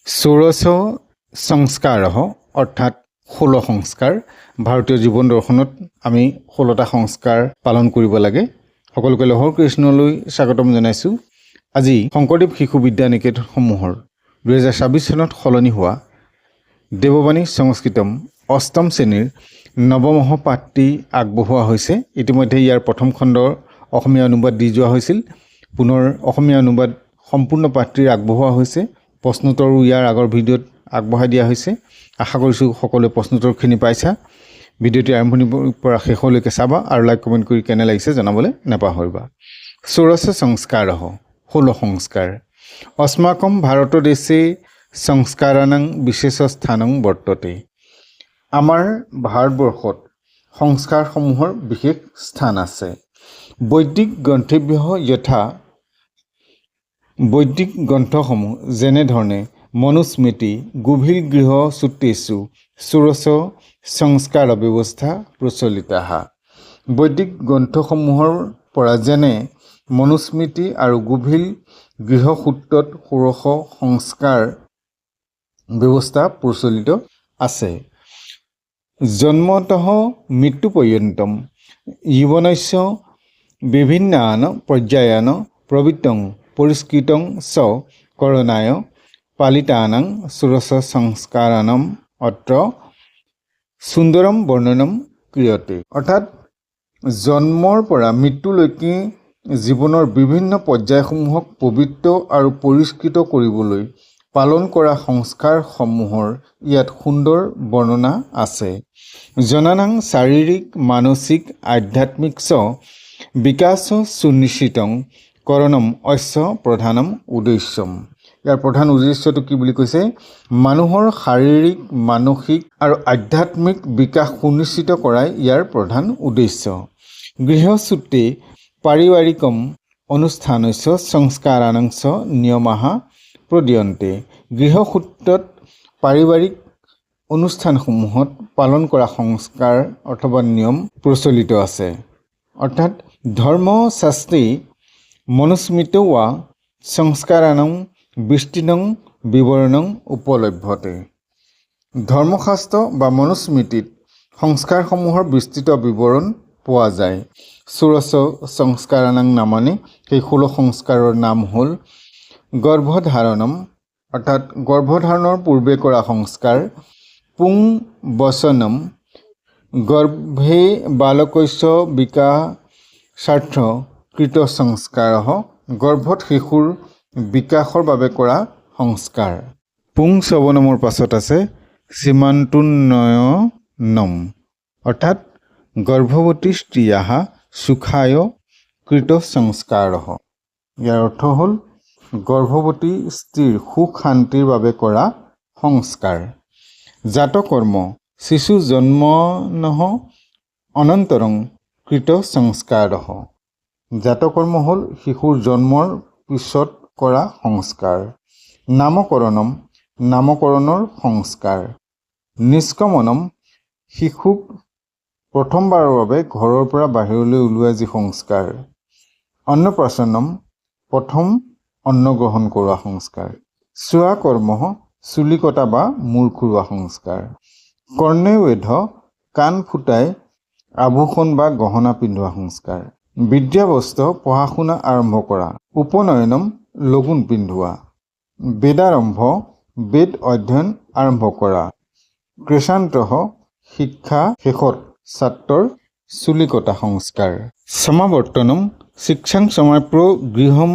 ষোড়শ সংস্কাৰ অৰ্থাৎ 16 সংস্কাৰ ভাৰতীয় জীৱন দৰ্শনত আমি 16টা সংস্কাৰ পালন কৰিব লাগে। সকলোকে লহৰ কৃষ্ণলৈ স্বাগতম জনাইছোঁ। আজি শংকৰদেৱ শিশু বিদ্যা নিকেতনসমূহৰ 2026 চনত সলনি হোৱা দেৱবাণী সংস্কৃতম অষ্টম শ্ৰেণীৰ নৱমহ পাঠটি আগবঢ়োৱা হৈছে। ইতিমধ্যে ইয়াৰ প্ৰথম খণ্ডৰ অসমীয়া অনুবাদ দি যোৱা হৈছিল। পুনৰ অসমীয়া অনুবাদ সম্পূৰ্ণ পাঠটিৰ আগবঢ়োৱা হৈছে। প্ৰশ্নোত্তৰো ইয়াৰ আগৰ ভিডিঅ'ত আগবঢ়াই দিয়া হৈছে। আশা কৰিছোঁ সকলোৱে প্ৰশ্নোত্তৰখিনি পাইছা। ভিডিঅ'টি আৰম্ভণিৰ পৰা শেষলৈকে চাবা আৰু লাইক কমেণ্ট কৰি কেনে লাগিছে জনাবলৈ নাপাহৰিবা। ষোড়শ সংস্কাৰ 16 সংস্কাৰ अस्माकं ভাৰতদেশে সংস্কাৰানাং বিশেষ স্থানং বৰ্ততে। আমাৰ ভাৰতবৰ্ষত সংস্কাৰসমূহৰ বিশেষ স্থান আছে। বৈদিক গ্ৰন্থেভ্যঃ যথা বৈদিক গ্ৰন্থসমূহ যেনেধৰণে মনুস্মৃতি গুভিল গৃহ সূত্ৰেষু ষোড়শ সংস্কাৰ ব্যৱস্থা প্ৰচলিতাঃ। বৈদিক গ্ৰন্থসমূহৰ পৰা যেনে মনুস্মৃতি আৰু গুভিল গৃহসূত্ৰত ষোড়শ সংস্কাৰ ব্যৱস্থা প্ৰচলিত আছে। জন্মতঃ মৃত্যুপৰ্যন্তম জীৱনস্য বিভিন্নান পৰ্যায়ান প্ৰবৃত্তং পৰিষ্কৃতং চ কৰণায় পালিতানাং ষোড়শ সংস্কাৰানাম অত্ৰ সুন্দৰম বৰ্ণনম ক্ৰিয়তে। অৰ্থাৎ জন্মৰ পৰা মৃত্যুলৈকে জীৱনৰ বিভিন্ন পৰ্যায়সমূহক পবিত্ৰ আৰু পৰিষ্কৃত কৰিবলৈ পালন কৰা সংস্কাৰসমূহৰ ইয়াত সুন্দৰ বৰ্ণনা আছে। জনানাং শাৰীৰিক মানসিক আধ্যাত্মিক চ বিকাশ সুনিশ্চিতং কৰণম অস্য প্ৰধানম উদ্দেশ্যম। ইয়াৰ প্ৰধান উদ্দেশ্যটো কি বুলি কৈছে? মানুহৰ শাৰীৰিক মানসিক আৰু আধ্যাত্মিক বিকাশ সুনিশ্চিত কৰাই ইয়াৰ প্ৰধান উদ্দেশ্য। গৃহসূত্ৰে পাৰিবাৰিকম অনুষ্ঠানস্য সংস্কাৰানাং চ নিয়মাঃ প্ৰদীয়ন্তে। গৃহসূত্ৰত পাৰিবাৰিক অনুষ্ঠানসমূহত পালন কৰা সংস্কাৰ অথবা নিয়ম প্ৰচলিত আছে। অৰ্থাৎ ধৰ্মশাস্ত্ৰে মনুস্মৃতৌ ৱা সংস্কাৰানাং বিস্তৃতং বিৱৰণং উপলভ্যতে। ধৰ্মশাস্ত্ৰ বা মনুস্মৃতিত সংস্কাৰসমূহৰ বিস্তৃত বিৱৰণ পোৱা যায়। ষোড়শ সংস্কাৰানাং নামানে সেই 16 সংস্কাৰৰ নাম হ'ল গৰ্ভধাৰণম অৰ্থাৎ গৰ্ভধাৰণৰ পূৰ্বে কৰা সংস্কাৰ, পুং বচনম গৰ্ভে বালকস্য বিকাশাৰ্থ কৃত সংস্কাৰ গৰ্ভত শিশুৰ বিকাশৰ বাবে কৰা সংস্কাৰ। পুং শ্ৰৱণমৰ পাছত আছে সীমান্তোন্নয়নম অৰ্থাৎ গৰ্ভৱতী স্ত্ৰীয়াঃ সুখায় কৃত সংস্কাৰ। ইয়াৰ অৰ্থ হ'ল গৰ্ভৱতী স্ত্ৰীৰ সুখ শান্তিৰ বাবে কৰা সংস্কাৰ। জাতকৰ্ম শিশু জন্মনঃ অনন্তৰং কৃত সংস্কাৰ। জাতকৰ্ম হ'ল শিশুৰ জন্মৰ পিছত কৰা সংস্কাৰ। নামকৰণম নামকৰণৰ সংস্কাৰ। নিষ্কমনম শিশুক প্ৰথমবাৰৰ বাবে ঘৰৰ পৰা বাহিৰলৈ ওলোৱা যি সংস্কাৰ। অন্নপ্ৰাশনম প্ৰথম অন্ন গ্ৰহণ কৰোৱা সংস্কাৰ। চুৱা কৰ্ম চুলি কটা বা মূৰ খুৰোৱা সংস্কাৰ। কৰ্ণেৱেধ কাণ ফুটাই আভূষণ বা গহনা পিন্ধোৱা সংস্কাৰ। বিদ্যাৱস্থ পঢ়া শুনা আৰম্ভ কৰা। উপনয়নম লগুণ পিন্ধোৱা। বেদাৰম্ভ বেদ অধ্যয়ন আৰম্ভ কৰা। কৃষান্তঃ শিক্ষা শেষত ছাত্ৰৰ চুলি কটা সংস্কাৰ। সমাৱৰ্তনম শিক্ষাং সমাপ্য গৃহম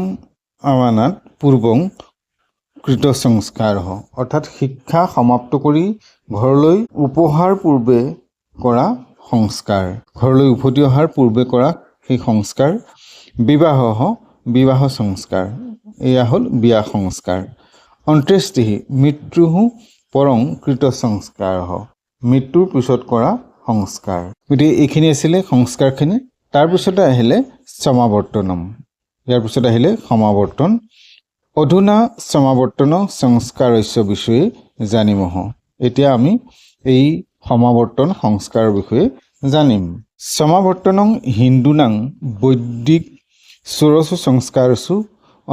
আৱানাত পূৰ্বং কৃত সংস্কাৰ। অৰ্থাৎ শিক্ষা সমাপ্ত কৰি ঘৰলৈ উপহাৰ পূৰ্বে কৰা সংস্কাৰ। ঘৰলৈ উভতি অহাৰ পূৰ্বে কৰা সেই সংস্কাৰ। বিবাহ বিবাহ সংস্কাৰ। এয়া হ'ল বিয়া সংস্কাৰ। অন্ত্যেষ্টি মৃত্যু পৰং কৃত সংস্কাৰ। মৃত্যুৰ পিছত কৰা সংস্কাৰ। গতিকে এইখিনি আছিলে সংস্কাৰখিনি। তাৰপিছতে আহিলে সমাৱৰ্তনম। ইয়াৰ পিছত আহিলে সমাৱৰ্তন। অধুনা সমাৱৰ্তন সংস্কাৰস্য বিষয়ে জানিমঃ। এতিয়া আমি এই সমাৱৰ্তন সংস্কাৰৰ বিষয়ে জানিম। সমাৱৰ্তনং হিন্দুনাং বৈদিক ষোড়শ সংস্কাৰসু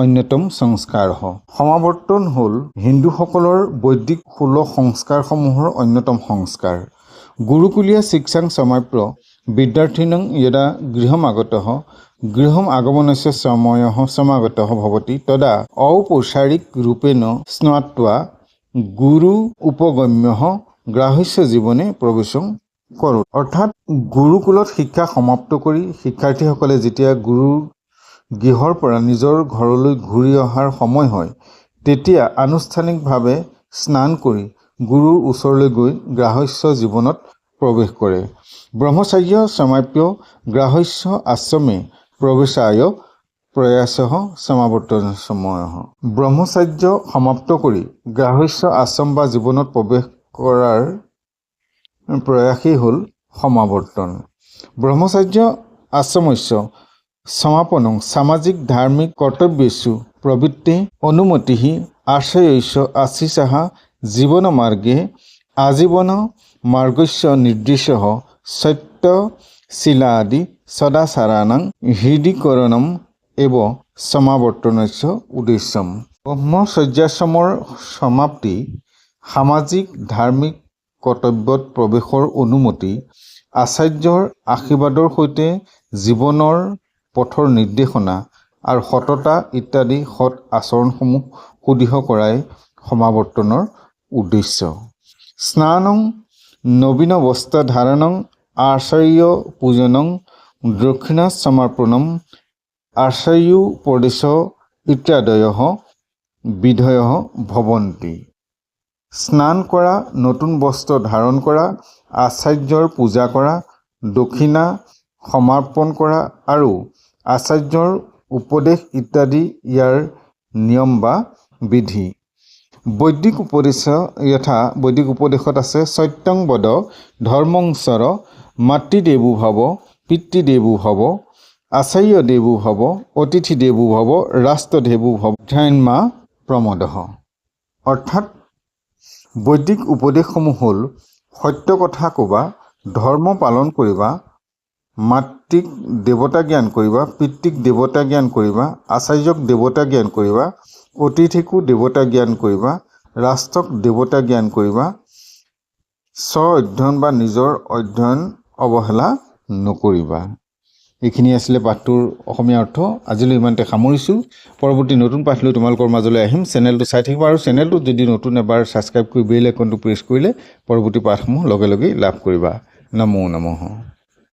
অন্যতম সংস্কাৰ। সমাৱৰ্তন হ'ল হিন্দুসকলৰ বৈদিক 16 সংস্কাৰসমূহৰ অন্যতম সংস্কাৰ। গুৰুকুলীয়া শিক্ষাং সমাপ্য বিদ্যাৰ্থিনং যদা গৃহম আগতঃ গৃহম আগমনস্য সময়ः সমাগতः ভৱতি তদা ঔপচাৰিক ৰূপেণ স্নাত্বা গুৰু উপগম্যঃ গ্ৰাহ্য জীৱনে প্ৰৱেশং কৰোঁ। অৰ্থাৎ গুৰুকুলত শিক্ষা সমাপ্ত কৰি শিক্ষাৰ্থীসকলে যেতিয়া গুৰুৰ গৃহৰ পৰা নিজৰ ঘৰলৈ ঘূৰি অহাৰ সময় হয় তেতিয়া আনুষ্ঠানিকভাৱে স্নান কৰি গুৰুৰ ওচৰলৈ গৈ গ্ৰাহ্য জীৱনত প্ৰৱেশ কৰে। ব্ৰহ্মচাৰ্য সমাপ্য গ্ৰাহ্য আশ্ৰমে প্ৰৱেশায় প্ৰয়াসঃ সমাৱৰ্তন সময়ঃ। ব্ৰহ্মচাৰ্য সমাপ্ত কৰি গ্ৰাহ্য আশ্ৰম বা জীৱনত প্ৰৱেশ কৰাৰ প্ৰয়াসেই হ'ল সমাৱৰ্তন। ব্ৰহ্মচাৰ্য আশ্ৰমস্য সমাপনং সামাজিক ধাৰ্মিক কৰ্তব্যেষু প্ৰবৃত্তি অনুমতিঃ আশ্ৰয়স্য আশীষাঃ জীৱনমাৰ্গে আজীৱন মাৰ্গস্য নিৰ্দেশঃ সত্যশীলাদি সদাচাৰাণাং হৃদীকৰণম এব সমাৱৰ্তনস্য উদ্দেশ্যম। ব্ৰহ্মচৰ্যাশ্ৰমৰ সমাপ্তি, সামাজিক ধাৰ্মিক কৰ্তব্যত প্ৰৱেশৰ অনুমতি, আচাৰ্যৰ আশীৰ্বাদৰ সৈতে জীৱনৰ পথৰ নিৰ্দেশনা আৰু সততা ইত্যাদি সৎ আচৰণসমূহ সুদৃঢ় কৰাই সমাৱৰ্তনৰ উদ্দেশ্য। স্নানং নবীন বস্ত্ৰ ধাৰণং আচাৰ্য পূজনং দক্ষিণা সমৰ্পণম আচাৰ্যোপদেশ ইত্যাদয়ঃ বিধয়ঃ ভৱন্তি। স্নান কৰা, নতুন বস্ত্ৰ ধাৰণ কৰা, আচাৰ্যৰ পূজা কৰা, দক্ষিণা সমৰ্পণ কৰা আৰু আচাৰ্যৰ উপদেশ ইত্যাদি ইয়াৰ নিয়ম বা বিধি। বৈদিক উপদেশ যথা বৈদিক উপদেশত আছে সত্যং বদ ধৰ্মং চৰ মাতৃদেৱো ভৱ পিতৃদেৱো ভৱ আচাৰ্যদেৱো ভৱ অতিথিদেৱো ভৱ ৰাষ্ট্ৰদেৱো ভৱ ধ্যানমা প্ৰমদঃ। অৰ্থাৎ বৈদিক উপদেশসমূহ হ'ল সত্য কথা ক'বা, ধৰ্ম পালন কৰিবা, মাতৃক দেৱতা জ্ঞান কৰিবা, পিতৃক দেৱতা জ্ঞান কৰিবা, আচাৰ্যক দেৱতা জ্ঞান কৰিবা, অতিথিকো দেৱতা জ্ঞান কৰিবা, ৰাষ্ট্ৰক দেৱতা জ্ঞান কৰিবা, স্ব অধ্যয়ন বা নিজৰ অধ্যয়ন অৱহেলা নকৰিবা। এইখিনি আছিলে পাঠটোৰ অসমীয়া অৰ্থ। আজিলৈ ইমানতে সামৰিছোঁ। পৰৱৰ্তী নতুন পাঠ লৈ তোমালোকৰ মাজলৈ আহিম। চেনেলটো চাই থাকিবা আৰু চেনেলটোত যদি নতুন এবাৰ ছাবস্ক্ৰাইব কৰি বেল আইকনটো প্ৰেছ কৰিলে পৰৱৰ্তী পাঠসমূহ লগে লগেই লাভ কৰিবা। নমো নমঃ।